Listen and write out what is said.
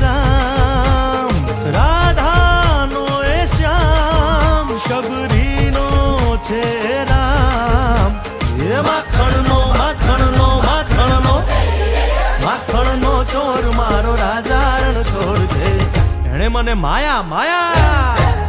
રામ, રાધાનો એ શ્યામ, શબરીનો છે રામ. એ માખણનો માખણનો માખણનો માખણનો ચોર મારો રાજા રણ છોડ છે. એણે મને માયા માયા